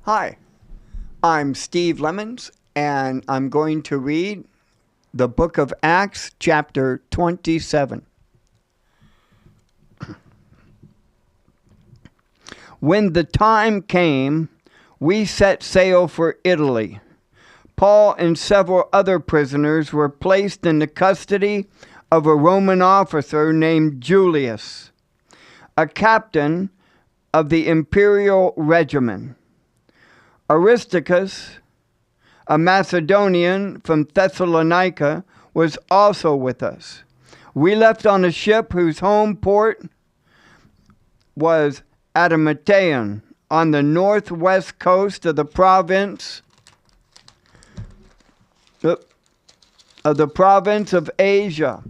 Hi, I'm Steve Lemons, and I'm going to read the book of Acts, chapter 27. When the time came, we set sail for Italy. Paul and several other prisoners were placed in the custody of a Roman officer named Julius, a captain of the imperial regiment. Aristarchus, a Macedonian from Thessalonica, was also with us. We left on a ship whose home port was Adamateon on the northwest coast of the province of Asia.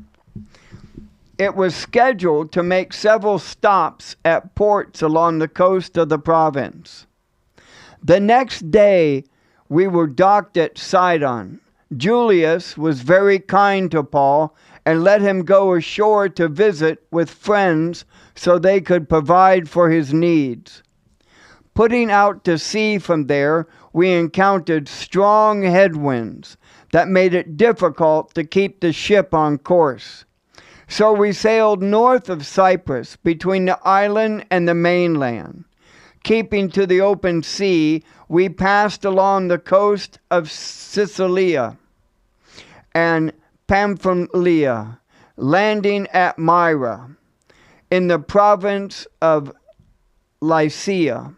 It was scheduled to make several stops at ports along the coast of the province. The next day, we were docked at Sidon. Julius was very kind to Paul and let him go ashore to visit with friends so they could provide for his needs. Putting out to sea from there, we encountered strong headwinds that made it difficult to keep the ship on course. So we sailed north of Cyprus between the island and the mainland. Keeping to the open sea, we passed along the coast of Sicilia and Pamphylia, landing at Myra in the province of Lycia.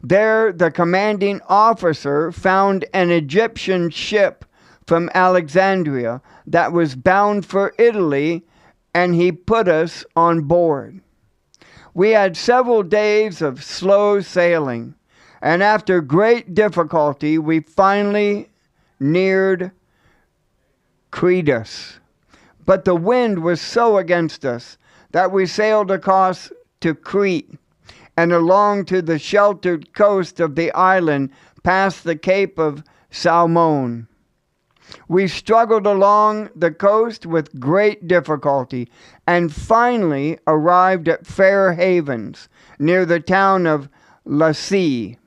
There, the commanding officer found an Egyptian ship from Alexandria that was bound for Italy, and he put us on board. We had several days of slow sailing, and after great difficulty, we finally neared Cnidus. But the wind was so against us that we sailed across to Crete and along to the sheltered coast of the island past the Cape of Salmone. We struggled along the coast with great difficulty and finally arrived at Fair Havens near the town of Lasea.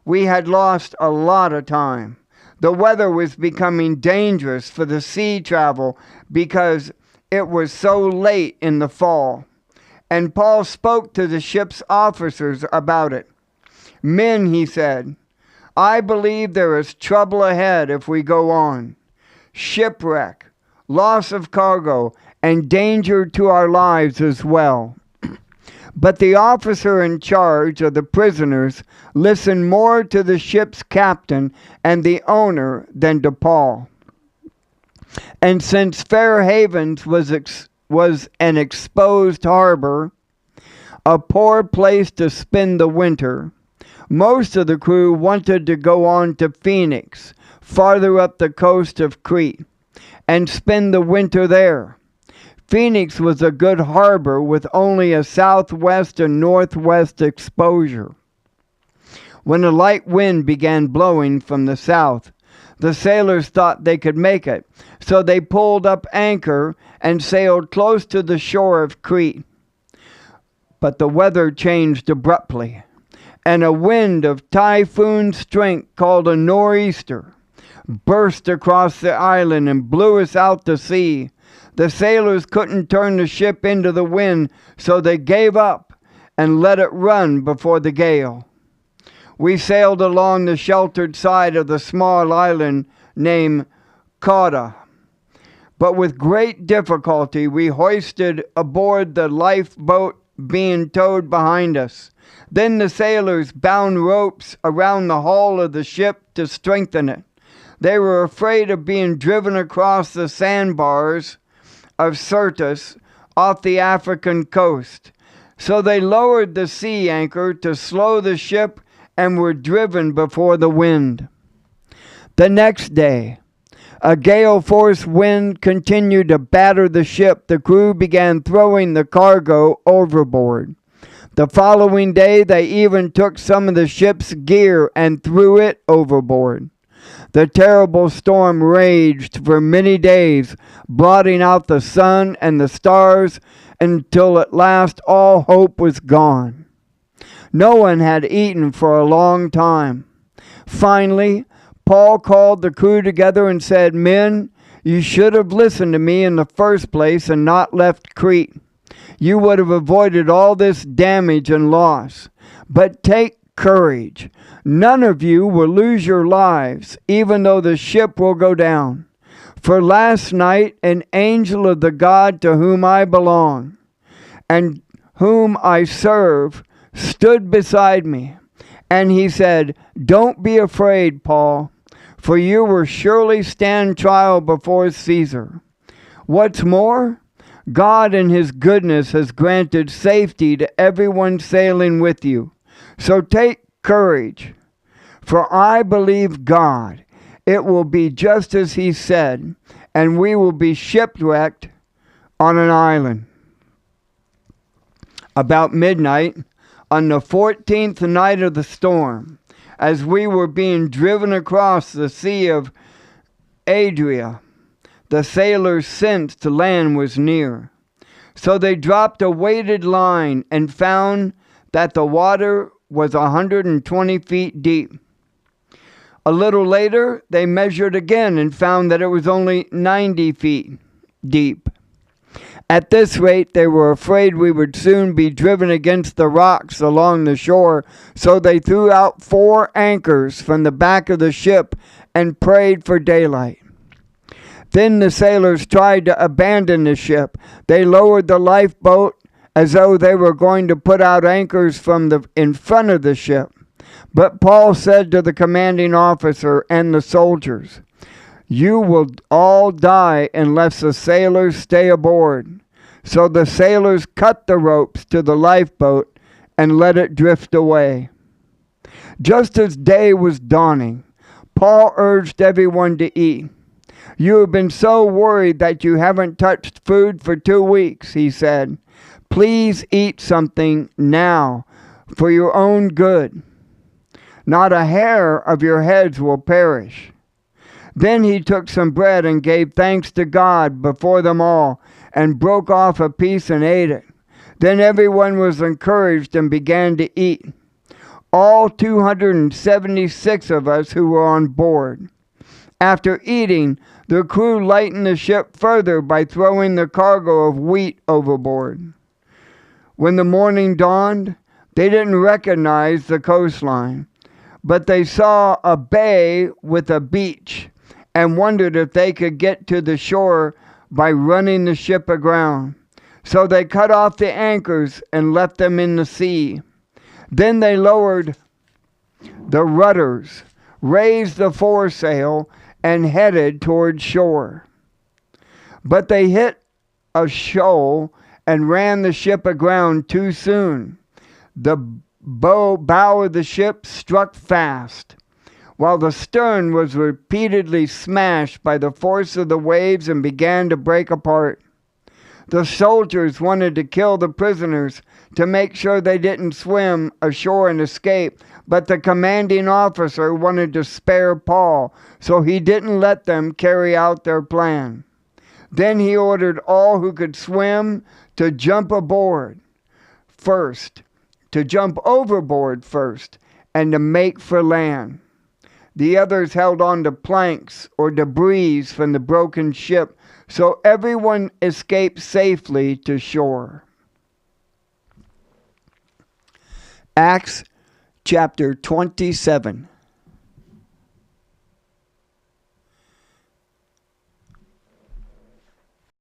We had lost a lot of time. The weather was becoming dangerous for the sea travel because it was so late in the fall. And Paul spoke to the ship's officers about it. "Men," he said, "I believe there is trouble ahead if we go on. Shipwreck, loss of cargo, and danger to our lives as well." But the officer in charge of the prisoners listened more to the ship's captain and the owner than to Paul. And since Fair Havens was an exposed harbor, a poor place to spend the winter, most of the crew wanted to go on to Phoenix, farther up the coast of Crete, and spend the winter there. Phoenix was a good harbor with only a southwest and northwest exposure. When a light wind began blowing from the south, the sailors thought they could make it, so they pulled up anchor and sailed close to the shore of Crete. But the weather changed abruptly, and a wind of typhoon strength called a nor'easter burst across the island and blew us out to sea. The sailors couldn't turn the ship into the wind, so they gave up and let it run before the gale. We sailed along the sheltered side of the small island named Cauda, but with great difficulty we hoisted aboard the lifeboat being towed behind us. Then the sailors bound ropes around the hull of the ship to strengthen it. They were afraid of being driven across the sandbars of Syrtis off the African coast. So they lowered the sea anchor to slow the ship and were driven before the wind. The next day, a gale-force wind continued to batter the ship. The crew began throwing the cargo overboard. The following day, they even took some of the ship's gear and threw it overboard. The terrible storm raged for many days, blotting out the sun and the stars until at last all hope was gone. No one had eaten for a long time. Finally, Paul called the crew together and said, "Men, you should have listened to me in the first place and not left Crete. You would have avoided all this damage and loss. But take courage. None of you will lose your lives, even though the ship will go down. For last night an angel of the God to whom I belong and whom I serve stood beside me. And he said, 'Don't be afraid, Paul, for you will surely stand trial before Caesar. What's more, God in his goodness has granted safety to everyone sailing with you. So take courage, for I believe God. It will be just as he said, and we will be shipwrecked on an island.'" About midnight, on the 14th night of the storm, as we were being driven across the Sea of Adria, the sailors sensed land was near. So they dropped a weighted line and found that the water was 120 feet deep. A little later, they measured again and found that it was only 90 feet deep. At this rate, they were afraid we would soon be driven against the rocks along the shore, so they threw out 4 anchors from the back of the ship and prayed for daylight. Then the sailors tried to abandon the ship. They lowered the lifeboat as though they were going to put out anchors from in front of the ship. But Paul said to the commanding officer and the soldiers, "You will all die unless the sailors stay aboard." So the sailors cut the ropes to the lifeboat and let it drift away. Just as day was dawning, Paul urged everyone to eat. "You have been so worried that you haven't touched food for 2 weeks," he said. "Please eat something now for your own good. Not a hair of your heads will perish." Then he took some bread and gave thanks to God before them all, and broke off a piece and ate it. Then everyone was encouraged and began to eat. All 276 of us who were on board. After eating, the crew lightened the ship further by throwing the cargo of wheat overboard. When the morning dawned, they didn't recognize the coastline, but they saw a bay with a beach and wondered if they could get to the shore by running the ship aground. So they cut off the anchors and left them in the sea. Then they lowered the rudders, raised the foresail, and headed toward shore. But they hit a shoal and ran the ship aground too soon. The bow of the ship struck fast, while the stern was repeatedly smashed by the force of the waves and began to break apart. The soldiers wanted to kill the prisoners to make sure they didn't swim ashore and escape, but the commanding officer wanted to spare Paul, so he didn't let them carry out their plan. Then he ordered all who could swim to jump overboard first, and to make for land. The others held on to planks or debris from the broken ship, so everyone escaped safely to shore. Acts chapter 27.